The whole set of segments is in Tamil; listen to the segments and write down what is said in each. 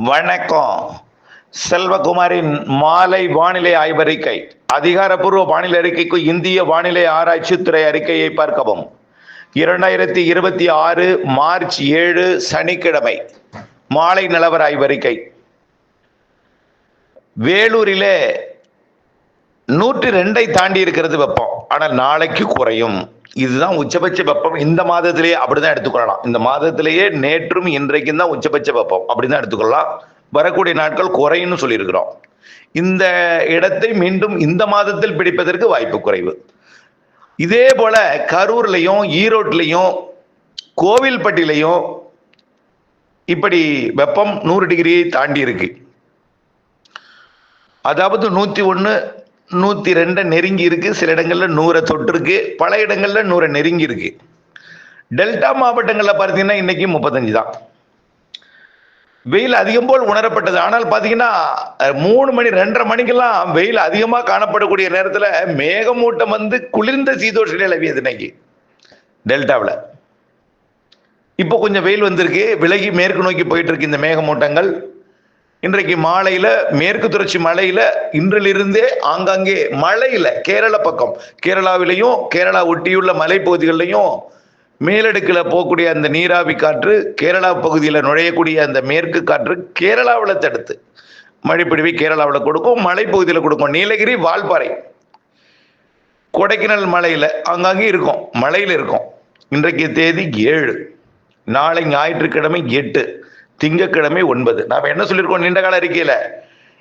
வணக்கம். செல்வகுமாரின் மாலை வானிலை ஆய்வறிக்கை. அதிகாரப்பூர்வ வானிலை அறிக்கைக்கு இந்திய வானிலை ஆராய்ச்சித்துறை அறிக்கையை பார்க்கவும். 2026 மார்ச் 7 சனிக்கிழமை மாலை நிலவர ஆய்வறிக்கை. வேலூரிலே 102 தாண்டி இருக்கிறது வெப்பம். ஆனால் நாளைக்கு குறையும். இதுதான் உச்சபட்ச வெப்பம். இந்த மாதத்திலேயே அப்படிதான் எடுத்துக்கொள்ளலாம். இந்த மாதத்திலேயே நேற்றும் இன்றைக்கும் தான் உச்சபட்ச வெப்பம் அப்படிதான் எடுத்துக்கொள்ளலாம். வரக்கூடிய நாட்கள் குறையும்னு சொல்லியிருக்கிறோம். இந்த இடத்தை மீண்டும் இந்த மாதத்தில் பிடிப்பதற்கு வாய்ப்பு குறைவு. இதே போல கரூர்லையும் ஈரோட்லையும் கோவில்பட்டிலையும் இப்படி வெப்பம் 100 டிகிரியை தாண்டி இருக்கு. அதாவது 101 102 நெருங்கி இருக்கு. சில இடங்கள்ல 100 தொட்டு இருக்கு. பல இடங்கள்ல 100 நெருங்கி இருக்கு. டெல்டா மாவட்டங்கள்ல பார்த்தீங்கன்னா இன்னைக்கு 35 தான். வெயில் அதிகம் போல் உணரப்பட்டது. ஆனால் பார்த்தீங்கன்னா 3 மணி 2:30 மணிக்கெல்லாம் வெயில் அதிகமாக காணப்படக்கூடிய நேரத்தில் மேகமூட்டம் வந்து குளிர்ந்த சீதோஷ நிலவியது இன்னைக்கு டெல்டாவில். இப்போ கொஞ்சம் வெயில் வந்திருக்கு. விலகி மேற்கு நோக்கி போயிட்டு இருக்கு இந்த மேகமூட்டங்கள். இன்றைக்கு மாலையில மேற்கு தொடர்ச்சி மலையில இன்றிலிருந்தே ஆங்காங்கே மலையில கேரள பக்கம், கேரளாவிலையும் கேரளா ஒட்டியுள்ள மலைப்பகுதிகளிலையும் மேலடுக்கில் போகக்கூடிய அந்த நீராவி காற்று, கேரளா பகுதியில் நுழையக்கூடிய அந்த மேற்கு காற்று கேரளாவில் தடுத்து மழைப்பிடிவை கேரளாவில் கொடுக்கும், மலைப்பகுதியில் கொடுக்கும். நீலகிரி, வால்பாறை, கொடைக்கானல் மலையில் ஆங்காங்கே இருக்கும், மலையில் இருக்கும். இன்றைக்கு தேதி 7, நாளை ஞாயிற்றுக்கிழமை 8, திங்கட்கிழமை 9. நாம் என்ன சொல்லியிருக்கோம் நீண்ட கால அறிக்கையில்?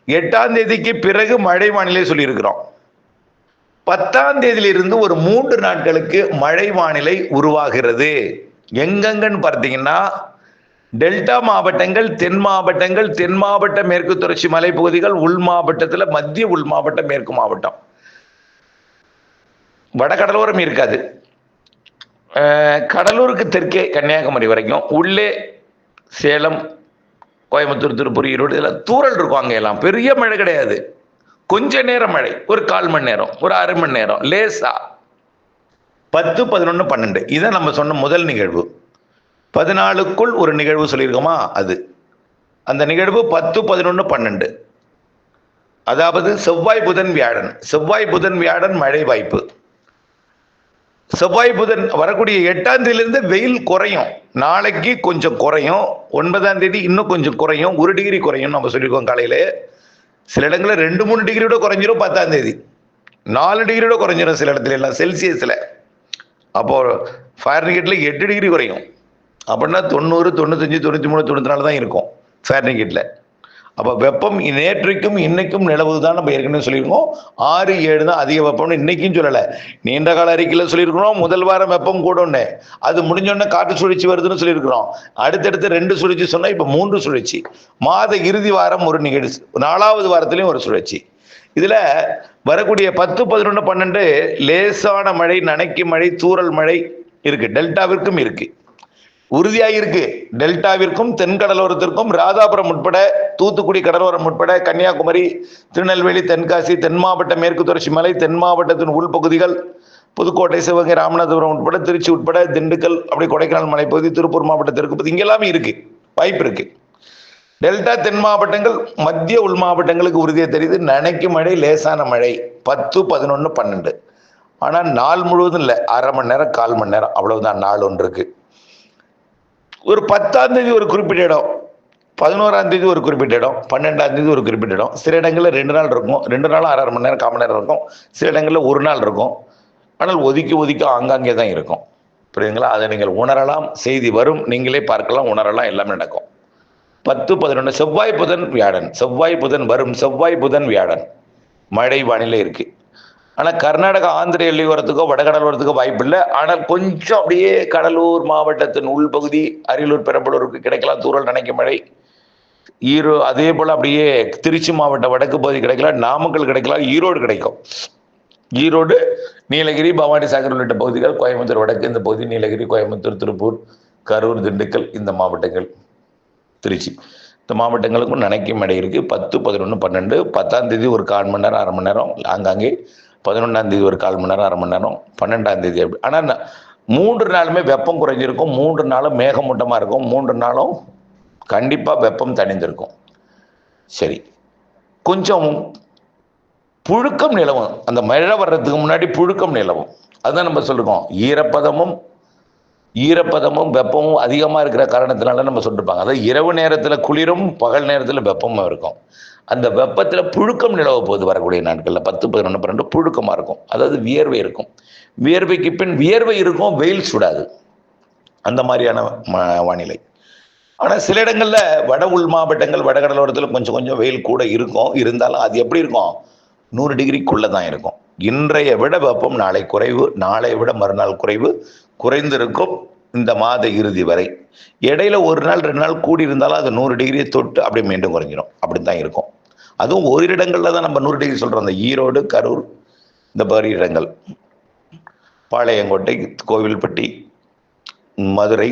8ஆம் தேதிக்கு பிறகு மழை வானிலை சொல்லியிருக்கிறோம். 10ஆம் தேதியிலிருந்து ஒரு 3 நாட்களுக்கு மழை வானிலை உருவாகிறது. எங்கெங்கன்னு பார்த்தீங்கன்னா டெல்டா மாவட்டங்கள், தென் மாவட்டங்கள், தென் மாவட்ட மேற்கு தொடர்ச்சி மலைப்பகுதிகள், உள் மாவட்டத்தில் மத்திய உள் மாவட்டம், மேற்கு மாவட்டம், வடகடலோரம் இருக்காது. கடலூருக்கு தெற்கே கன்னியாகுமரி வரைக்கும், உள்ளே சேலம், கோயம்புத்தூர், திருப்பூர், ஈரோடு இதெல்லாம் தூறல் இருக்கும். அங்கே எல்லாம் பெரிய மழை கிடையாது. கொஞ்ச நேரம் மழை, ஒரு 1/4 மணி நேரம், ஒரு அரை மணி நேரம் லேசா. 10, 11, 12 இதான் நம்ம சொன்ன முதல் நிகழ்வு. 14க்குள் ஒரு நிகழ்வு சொல்லியிருக்கோமா, அது அந்த நிகழ்வு 10, 11, 12. அதாவது செவ்வாய், புதன், வியாழன். செவ்வாய், புதன், வியாழன் மழை வாய்ப்பு. செவ்வாய், புதன் வரக்கூடிய 8ஆம் தேதியிலிருந்து வெயில் குறையும். நாளைக்கு கொஞ்சம் குறையும். 9ஆம் தேதி இன்னும் கொஞ்சம் குறையும். 1 டிகிரி குறையும் நம்ம சொல்லியிருக்கோம் காலையில. சில இடங்களில் 2-3 டிகிரியோட குறைஞ்சிரும். 10ஆம் தேதி 4 டிகிரியோட குறைஞ்சிரும் சில இடத்துல எல்லாம் செல்சியஸில். அப்போ ஃபாரன்ஹீட்ல 8 டிகிரி குறையும். அப்படின்னா 90, 95, 93, 94 தான் இருக்கும் ஃபாரன்ஹீட்ல. அப்போ வெப்பம் நேற்றைக்கும் இன்னைக்கும் நிலவுதான் நம்ம ஏற்கனவே சொல்லியிருக்கோம். 6, 7 தான் அதிக வெப்பம்னு இன்னைக்கும் சொல்லலை. நீண்ட கால அறிக்கையில் சொல்லியிருக்கிறோம் முதல் வாரம் வெப்பம் கூடன்னு. அது முடிஞ்சோடனே காற்று சுழற்சி வருதுன்னு சொல்லியிருக்கிறோம். அடுத்தடுத்து 2 சுழற்சி சொன்னால் இப்போ 3 சுழற்சி. மாத இறுதி வாரம் ஒரு நிகழ்ச்சி, 4வது வாரத்திலையும் ஒரு சுழற்சி. இதில் வரக்கூடிய 10, 11, 12 லேசான மழை, நனைக்கும் மழை, தூறல் மழை இருக்கு. டெல்டாவிற்கும் இருக்கு, உறுதியாக இருக்கு. டெல்டாவிற்கும் தென்கடலோரத்திற்கும் ராதாபுரம் உட்பட, தூத்துக்குடி கடலோரம் உட்பட, கன்னியாகுமரி, திருநெல்வேலி, தென்காசி, தென் மாவட்ட மேற்கு தொடர்ச்சி மலை, தென் மாவட்டத்தின் உள்பகுதிகள், புதுக்கோட்டை, சிவகங்கை, ராமநாதபுரம் உட்பட, திருச்சி உட்பட, திண்டுக்கல், அப்படி கொடைக்கானல் மலைப்பகுதி, திருப்பூர் மாவட்ட தெற்கு பகுதி, இங்கெல்லாமே இருக்கு, வாய்ப்பு இருக்கு. டெல்டா தென் மாவட்டங்கள், மத்திய உள் மாவட்டங்களுக்கு உறுதியாக தெரியுது. நனைக்கும் மழை, லேசான மழை 10, 11, 12. ஆனால் நாள் முழுவதும் இல்லை, அரை மணி நேரம், 1/4 மணி நேரம், அவ்வளவுதான் நாள் ஒன்று இருக்கு. ஒரு 10ஆம் தேதி ஒரு குறிப்பிட்ட இடம், 11ஆம் தேதி ஒரு குறிப்பிட்ட இடம், 12ஆம் தேதி ஒரு குறிப்பிட்ட இடம். சில இடங்களில் 2 நாள் இருக்கும். 2 நாளும் அரை மணி நேரம், 1/4 மணி நேரம் இருக்கும். சில இடங்களில் 1 நாள் இருக்கும். ஆனால் ஒதுக்கி ஆங்காங்கே தான் இருக்கும். புரியுதுங்களா? அதை நீங்கள் உணரலாம். செய்தி வரும், நீங்களே பார்க்கலாம், உணரலாம், எல்லாமே நடக்கும். 10, 11 செவ்வாய், புதன், வியாழன். செவ்வாய், புதன் வரும். செவ்வாய், புதன், வியாழன் மழை வானிலை இருக்கு. ஆனால் கர்நாடகா, ஆந்திர எல்லையோரத்துக்கோ வடகடலோரத்துக்கோ வாய்ப்பு இல்லை. ஆனால் கொஞ்சம் அப்படியே கடலூர் மாவட்டத்தின் உள்பகுதி, அரியலூர், பெரம்பலூருக்கு கிடைக்கலாம் தூறல், நனைக்கும் மழை. அதே போல் அப்படியே திருச்சி மாவட்ட வடக்கு பகுதி கிடைக்கலாம், நாமக்கல் கிடைக்கலாம், ஈரோடு கிடைக்கும். ஈரோடு, நீலகிரி, பவானி சாகர் உள்ளிட்ட பகுதிகள், கோயம்புத்தூர் வடக்கு இந்த பகுதி, நீலகிரி, கோயம்புத்தூர், திருப்பூர், கரூர், திண்டுக்கல் இந்த மாவட்டங்கள், திருச்சி இந்த மாவட்டங்களுக்கும் நனைக்கும் மழை இருக்கு. 10, 11, 12. 10ஆம் தேதி ஒரு 1/4 மணி நேரம், அரை மணி நேரம் ஆங்காங்கே. 11ஆம் தேதி ஒரு 1/4 மணி நேரம், அரை மணி நேரம். 12ஆம் தேதி அப்படி. ஆனால் 3 நாளுமே வெப்பம் குறைஞ்சிருக்கும். 3 நாளும் மேகமூட்டமாக இருக்கும். 3 நாளும் கண்டிப்பாக வெப்பம் தணிந்திருக்கும். சரி, கொஞ்சம் புழுக்கம் நிலவும். அந்த மழை வர்றதுக்கு முன்னாடி புழுக்கம் நிலவும். அதுதான் நம்ம சொல்லிருக்கோம். ஈரப்பதமும் வெப்பமும் அதிகமாக இருக்கிற காரணத்தினால நம்ம சொல்லிருப்பாங்க. அதாவது இரவு நேரத்தில் குளிரும், பகல் நேரத்தில் வெப்பமும் இருக்கும். அந்த வெப்பத்தில் புழுக்கம் நிலவ போது வரக்கூடிய நாட்களில் 10, 11, 12 புழுக்கமாக இருக்கும். அதாவது வியர்வை இருக்கும். வியர்வைக்கு பின் வியர்வை இருக்கும், வெயில் சுடாது. அந்த மாதிரியான வானிலை. ஆனால் சில இடங்களில் வட உள் மாவட்டங்கள், வடகடலோரத்தில் கொஞ்சம் கொஞ்சம் வெயில் கூட இருக்கும். இருந்தாலும் அது எப்படி இருக்கும்? 100 டிகிரிக்குள்ளே தான் இருக்கும். இன்றைய விட வெப்பம் நாளை குறைவு, நாளை விட மறுநாள் குறைவு, குறைந்திருக்கும் இந்த மாத இறுதி வரை. இடையில ஒரு நாள் 2 நாள் கூடி இருந்தாலும் அது 100 டிகிரியை தொட்டு அப்படியே மீண்டும் குறைஞ்சிடும். அப்படி தான் இருக்கும். அதுவும் ஓரிரு இடங்களில் தான் நம்ம 100 டிகிரி சொல்கிறோம். அந்த ஈரோடு, கரூர், இந்த மாதிரி இடங்கள், பாளையங்கோட்டை, கோவில்பட்டி, மதுரை,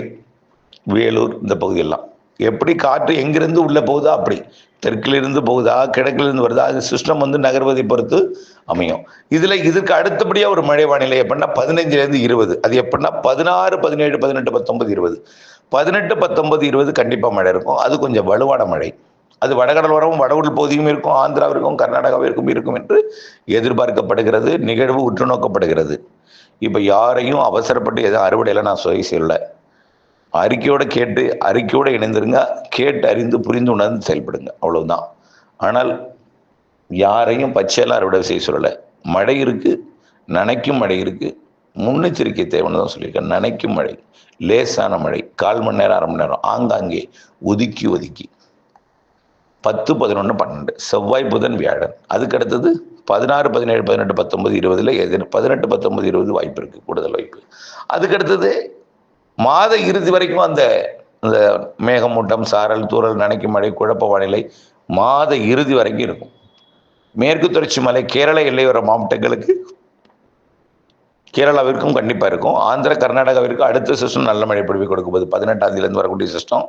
வேலூர், இந்த பகுதியெல்லாம் எப்படி காற்று எங்கிருந்து உள்ளே போகுதோ அப்படி தெற்கிலிருந்து போகுதா, கிழக்கிலிருந்து வருதா, அது சிஸ்டம் நகர்வதை பொறுத்து அமையும். இதுக்கு அடுத்தபடியாக ஒரு மழை வானிலை எப்படின்னா 15லேருந்து 20. அது எப்படின்னா 16, 17, 18, 19, 20. 18, 19, 20 கண்டிப்பாக மழை இருக்கும். அது கொஞ்சம் வலுவான மழை. அது வடகடலோரமும் வட உள் பகுதியும் இருக்கும், ஆந்திராவிற்கும் கர்நாடகாவிற்கும் இருக்கும் என்று எதிர்பார்க்கப்படுகிறது. நிகழ்வு உற்று நோக்கப்படுகிறது. இப்போ யாரையும் அவசரப்பட்டு எதுவும் அறுவடையில் நான் செய்யலை. அறிக்கையோடு இணைந்திருங்க. கேட்டு அறிந்து புரிந்து உணர்ந்து செயல்படுங்க, அவ்வளவுதான். ஆனால் யாரையும் பச்சையெல்லாம் அறுவடை செய்ய சொல்லலை. மழை இருக்கு, நனைக்கும் மழை இருக்கு, முன்னெச்சரிக்கை தேவைன்னு தான் சொல்லியிருக்கேன். நனைக்கும் மழை, லேசான மழை, 1/4 மணி நேரம், 1/2 மணி நேரம், ஆங்காங்கே ஒதுக்கி 10, 11, 12 செவ்வாய், புதன், வியாழன். அதுக்கு அடுத்தது 16, 17, 18, 19, 20 18, 19, 20 வாய்ப்பு இருக்கு, கூடுதல் வாய்ப்பு. அதுக்கு அடுத்தது மாத இறுதி வரைக்கும் அந்த மேகமூட்டம், சாரல், தூறல், நனைக்கும் மழை, குழப்ப வானிலை மாத இறுதி வரைக்கும் இருக்கும். மேற்கு தொடர்ச்சி மலை, கேரள எல்லையோர மாவட்டங்களுக்கு, கேரளாவிற்கும் கண்டிப்பாக இருக்கும். ஆந்திர, கர்நாடகாவிற்கு அடுத்த சிஸ்டம் நல்ல மழை பொழிவை கொடுக்கும் போது 18ஆம் தேதியிலேருந்து வரக்கூடிய சிஸ்டம்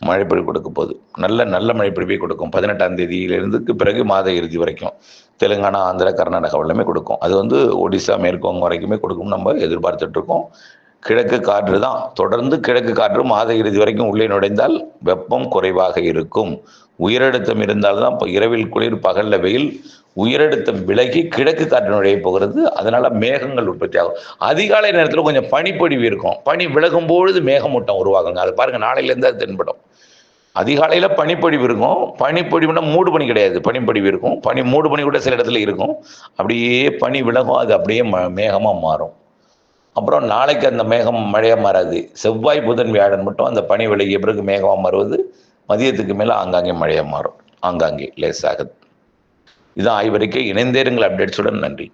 மழை பொழிவு கொடுக்க போகுது. நல்ல மழை பொழிவை கொடுக்கும். 18ஆம் தேதியிலிருந்து பிறகு மாத இறுதி வரைக்கும் தெலுங்கானா, ஆந்திர, கர்நாடகா எல்லாமே கொடுக்கும். அது ஒடிசா, மேற்குவங்கம் வரைக்குமே கொடுக்கும். நம்ம எதிர்பார்த்துட்டு இருக்கோம். கிழக்கு காற்று தான் தொடர்ந்து, கிழக்கு காற்று மாத இறுதி வரைக்கும் உள்ளே நுழைந்தால் வெப்பம் குறைவாக இருக்கும். உயரழுத்தம் இருந்தால்தான் இப்போ இரவில் குளிர், பகல்ல வெயில். உயரழுத்தம் விலகி கிழக்கு காற்று நுழைய போகிறது. அதனால மேகங்கள் உற்பத்தி ஆகும். அதிகாலை நேரத்தில் கொஞ்சம் பனிப்பொழிவு இருக்கும். பனி விலகும் பொழுது மேகமூட்டம் உருவாகுங்க. அது பாருங்க, நாளையிலேருந்து அது தென்படும். அதிகாலையில் பனிப்பொழிவு இருக்கும். பனிப்பொழிவுனா மூடு பனி கிடையாது, பனிப்பொழிவு இருக்கும். மூடு பனி கூட சில இடத்துல இருக்கும். அப்படியே பனி விலகும், அது அப்படியே மேகமாக மாறும். அப்புறம் நாளைக்கு அந்த மேகம் மழையாக மாறாது. செவ்வாய், புதன், வியாழன் மட்டும் அந்த பனி விலகிய பிறகு மேகமாக மாறுவது. மதியத்துக்கு மேலே ஆங்காங்கே மழையாக மாறும், ஆங்காங்கே லேசாகுது. இதுதான் ஆய்வறிக்கை. இணைந்தேருங்கள் அப்டேட்ஸுடன். நன்றி.